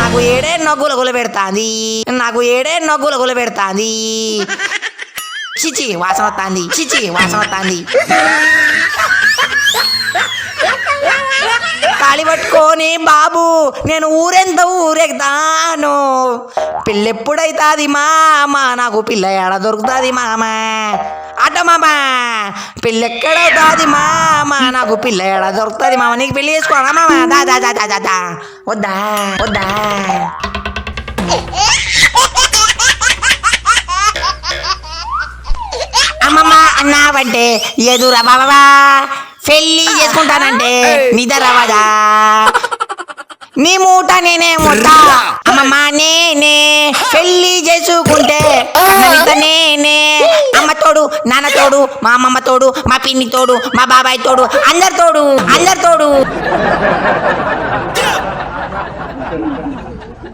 నాకు ఏడే నొగ్గుల గుల పెడతాంది నాకు ఏడే నొగ్గుల గుల పెడతాంది చిచి వాసన వస్తాంది చిచి వాసన వస్తాంది తాళి పట్టుకొని బాబు నేను ఊరెంత ఊరెగుతాను పిల్లెప్పుడైతాది మామ నాకు పిల్ల ఎడ దొరుకుతుంది మామ అట మామ పిల్లెక్కడవుతుంది మామ నాకు పిల్ల ఎడ దొరుకుతుంది మామ నీకు పెళ్లి చేసుకోవాలా మామ దా దా దా దా దా వద్దా వద్దా అమ్మమ్మ అన్నావంటే ఎదురా బాబా పెళ్లి చేసుకుంటానంటే నిద్రవదా నీ మూట నేనే మూట అమ్మమ్మ నేనే పెళ్లి చేసుకుంటే నేనే అమ్మ తోడు నాన్న తోడు మా అమ్మమ్మ తోడు మా పిన్ని తోడు మా బాబాయ్ తోడు అందరి తోడు